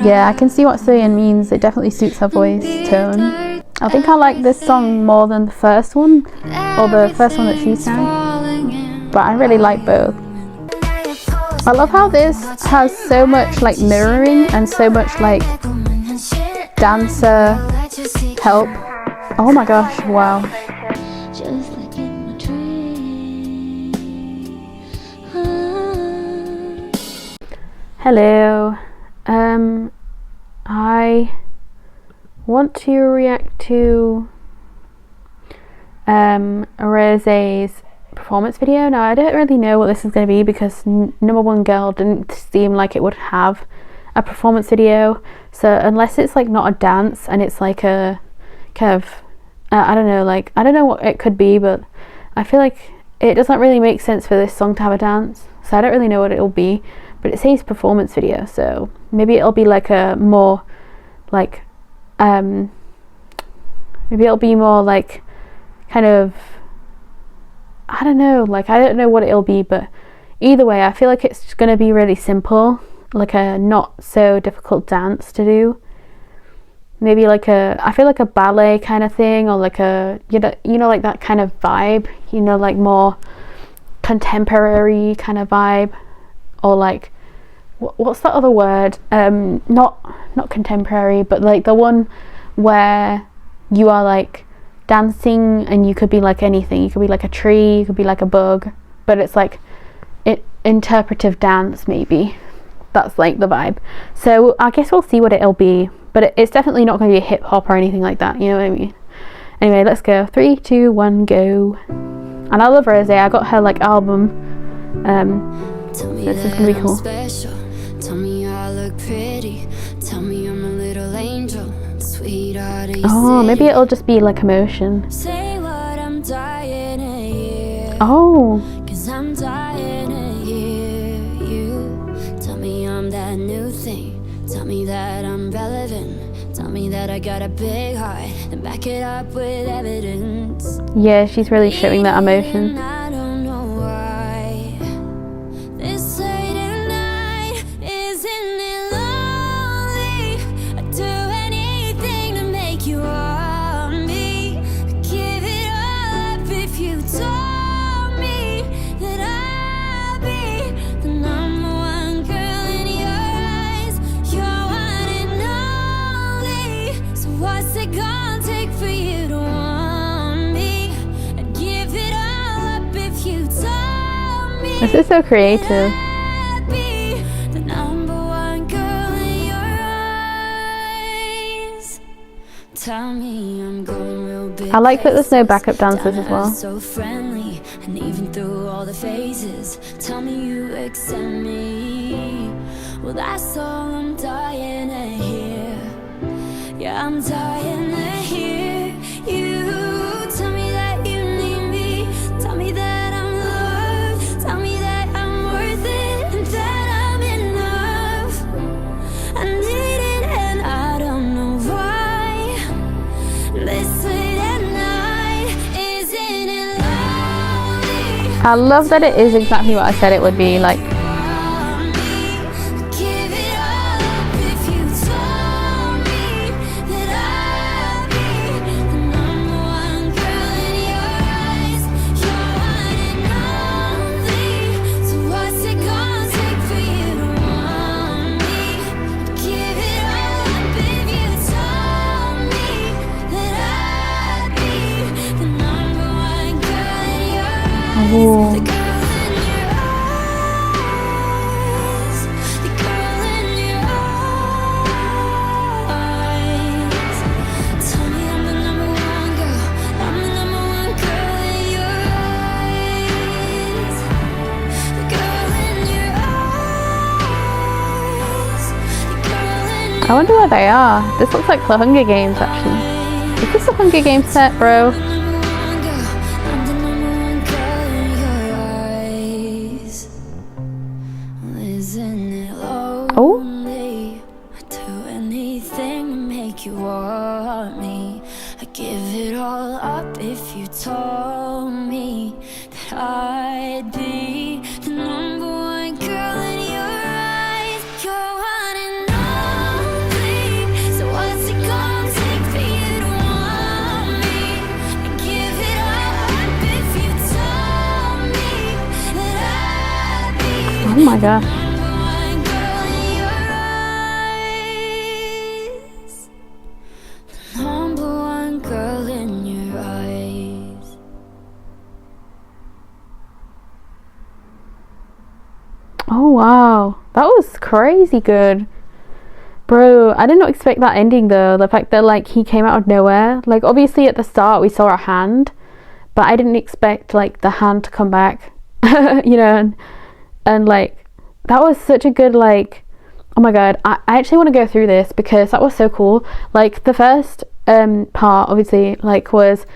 Yeah, I can see what Soyeon means. It definitely suits her voice tone. I think I like this song more than the first one, or the first one that she sang, but I really like both. I love how this has so much like mirroring and so much like dancer help. Oh my gosh, wow. Hello, I want to react to Rosé's performance video. Now I don't really know what this is going to be because Number One Girl didn't seem like it would have a performance video, so unless it's like not a dance and it's like a kind of I don't know, like I don't know what it could be, but I feel like it doesn't really make sense for this song to have a dance, so I don't really know what it'll be. But it says performance video, so maybe it'll be like a more like maybe it'll be more like kind of, I don't know, like I don't know what it'll be, but either way I feel like it's gonna be really simple, like a not so difficult dance to do. Maybe like I feel like a ballet kind of thing, or like a you know like that kind of vibe, you know, like more contemporary kind of vibe. Or like what's that other word, not contemporary, but like the one where you are like dancing and you could be like anything. You could be like a tree, you could be like a bug, but it's like interpretive dance. Maybe that's like the vibe. So I guess we'll see what it'll be, but it's definitely not going to be a hip hop or anything like that, you know what I mean? Anyway, let's go. 3, 2, 1, go. And I love Rosé. I got her like album. This is gonna be cool. Special. Tell me I look pretty. Tell me I'm a little angel. Sweetheart, oh, maybe it'll just be like emotion. Say what I'm dying to hear. Oh. 'Cause I'm dying to hear you. Tell me I'm that new thing. Tell me that I'm relevant. Tell me that I got a big heart. And back it up with evidence. Yeah, she's really showing that emotion. I don't know why. This late at night, isn't it lonely? I'd do anything to make you want me. I'd give it all up if you told me that I'd be the number one girl in your eyes. You're one and only. So what's it gonna take for you to want me? I'd give it all up if you told me. This is so creative. The number one girl in your eyes. Tell me I'm going real big. I like that there's no backup dancers as well. So friendly, and even through all the phases, tell me you accept me. Well, that's all I'm dying to hear. Yeah, I'm dying to hear you. Tell me that you need me. Tell me that I'm loved. Tell me that I'm worth it and that I'm enough. I need it and I don't know why. This late at night, isn't it lonely? I love that it is exactly what I said it would be, like Give it all up if you told me that I'd be the number one girl in your eyes. You're one and only. So what's it gonna take for you to want me? Give it all up if you told me that I'd be the number one girl in your eyes. ooh. The girl in your eyes. The girl in your eyes. Tell me I'm the number one girl. I'm the number one girl in your eyes. The girl in your eyes. The girl in your I wonder where they are. This looks like the Hunger Games actually. Is this a Hunger Games set, bro? number one girl. I'm the number one girl in your eyes. Isn't it Oh. lonely? I'd do anything to make you want me. I'd give it all up if you told me that I'd be the number one girl in your eyes. You're one and my gosh. Number one girl in your eyes. Oh wow, that was crazy good. Bro, I did not expect that ending though. The fact that like he came out of nowhere. Like obviously at the start we saw a hand, but I didn't expect like the hand to come back. You know, and like that was such a good like, oh my god, I actually want to go through this because that was so cool. Like the first part obviously like was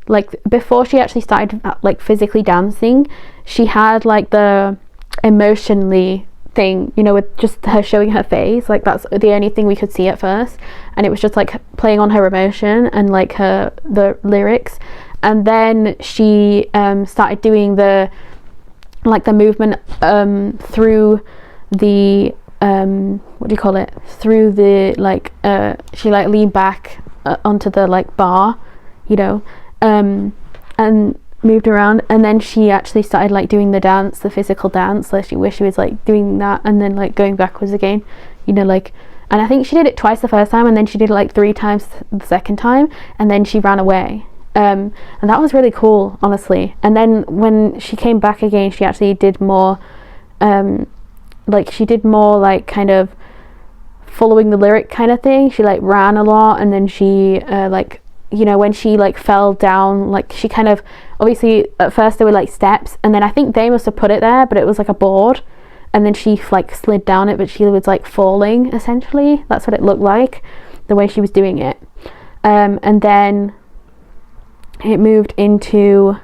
like before she actually started like physically dancing, she had like the emotionally thing, you know, with just her showing her face. Like that's the only thing we could see at first, and it was just like playing on her emotion and like the lyrics. And then she started doing the like the movement through the what do you call it, through the like she like leaned back onto the like bar, you know, and moved around, and then she actually started like doing the dance, the physical dance, like where she was like doing that and then like going backwards again, you know, like, and I think she did it twice the first time, and then she did it like 3 times the second time, and then she ran away. And that was really cool, honestly. And then when she came back again, she actually did more like she did more like kind of following the lyric kind of thing. She like ran a lot, and then she like, you know, when she like fell down, like she kind of, obviously at first there were like steps, and then I think they must have put it there, but it was like a board, and then she like slid down it, but she was like falling essentially. That's what it looked like, the way she was doing it. And then it moved into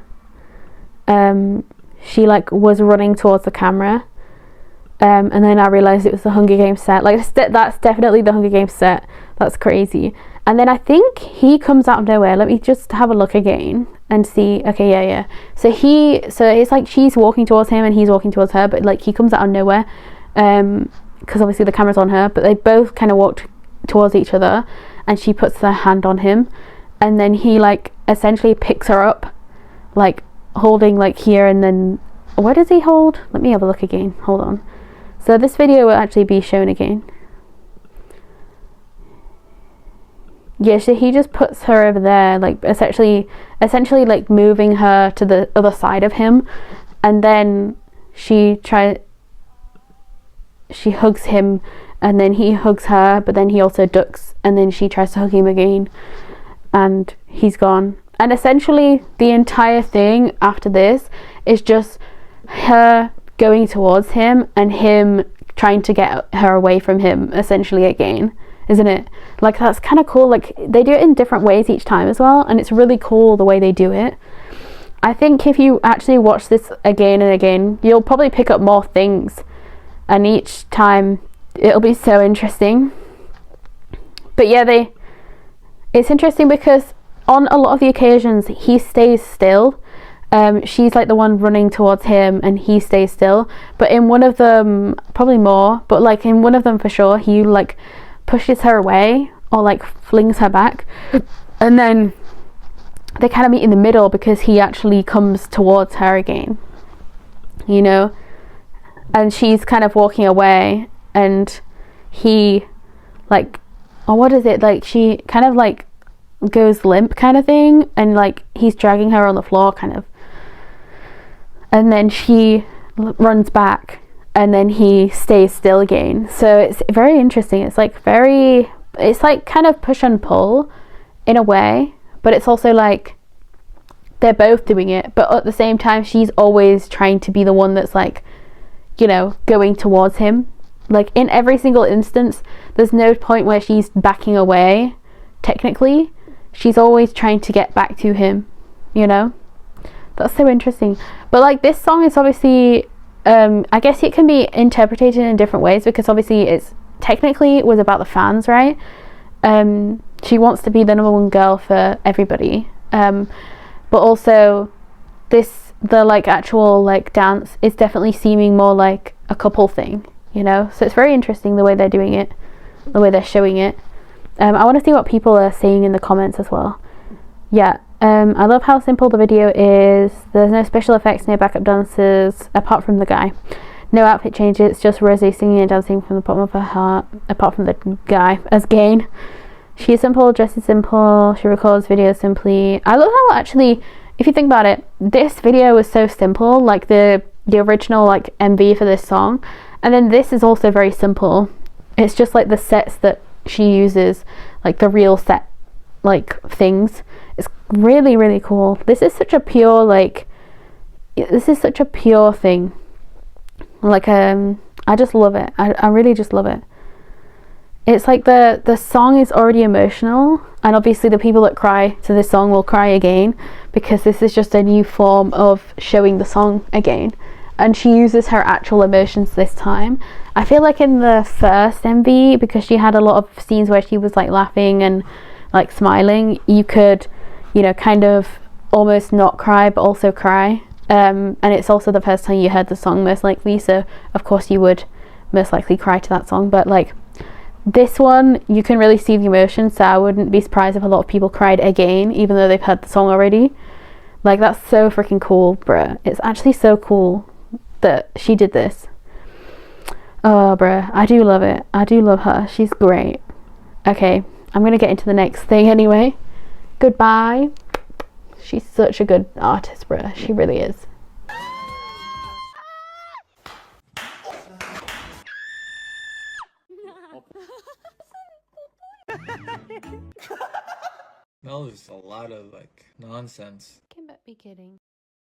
she like was running towards the camera, and then I realized it was the Hunger Games set. Like that's definitely the Hunger Games set. That's crazy. And then I think he comes out of nowhere. Let me just have a look again and see. Okay, yeah. So it's like she's walking towards him and he's walking towards her, but like he comes out of nowhere, because obviously the camera's on her, but they both kind of walked towards each other, and she puts her hand on him, and then he like essentially picks her up, like holding like here, and then where does he hold? Let me have a look again. Hold on. So this video will actually be shown again. Yeah, so he just puts her over there, like essentially like moving her to the other side of him, and then she hugs him, and then he hugs her, but then he also ducks, and then she tries to hug him again, and he's gone. And essentially the entire thing after this is just her going towards him and him trying to get her away from him essentially again, isn't it? Like that's kind of cool. Like they do it in different ways each time as well, and it's really cool the way they do it. I think if you actually watch this again and again, you'll probably pick up more things, and each time it'll be so interesting. But yeah, it's interesting because on a lot of the occasions he stays still. She's like the one running towards him and he stays still, but in one of them, probably more, but like in one of them for sure, he like pushes her away or like flings her back, and then they kind of meet in the middle because he actually comes towards her again, you know, and she's kind of walking away, and he like, or what is it, like she kind of like goes limp kind of thing, and like he's dragging her on the floor kind of, and then she runs back, and then he stays still again. So it's very interesting. It's like kind of push and pull in a way, but it's also like they're both doing it, but at the same time she's always trying to be the one that's like, you know, going towards him. Like in every single instance there's no point where she's backing away. Technically she's always trying to get back to him, you know. That's so interesting. But like this song is obviously I guess it can be interpreted in different ways, because obviously it was about the fans, right? She wants to be the number one girl for everybody, but also the like actual like dance is definitely seeming more like a couple thing, you know. So it's very interesting the way they're doing it, the way they're showing it. I want to see what people are saying in the comments as well. Yeah, I love how simple the video is. There's no special effects, no backup dancers apart from the guy. No outfit changes, it's just Rosé singing and dancing from the bottom of her heart, apart from the guy as Gain. She's simple, dresses simple, she records videos simply. I love how actually, if you think about it, this video was so simple, like the original like MV for this song, and then this is also very simple. It's just like the sets that she uses, like the real set like things. It's really, really cool. This is such a pure like, this is such a pure thing. Like I just love it. I really just love it. It's like the song is already emotional, and obviously the people that cry to this song will cry again, because this is just a new form of showing the song again, and she uses her actual emotions this time. I feel like in the first MV, because she had a lot of scenes where she was like laughing and like smiling, you could, you know, kind of almost not cry but also cry, and it's also the first time you heard the song most likely, so of course you would most likely cry to that song. But like this one, you can really see the emotion, so I wouldn't be surprised if a lot of people cried again, even though they've heard the song already. Like, that's so freaking cool, bruh. It's actually so cool that she did this. Oh, bruh, I do love it. I do love her. She's great. Okay, I'm gonna get into the next thing anyway. Goodbye. She's such a good artist, bruh. She really is. That was a lot of like nonsense. Can but be kidding.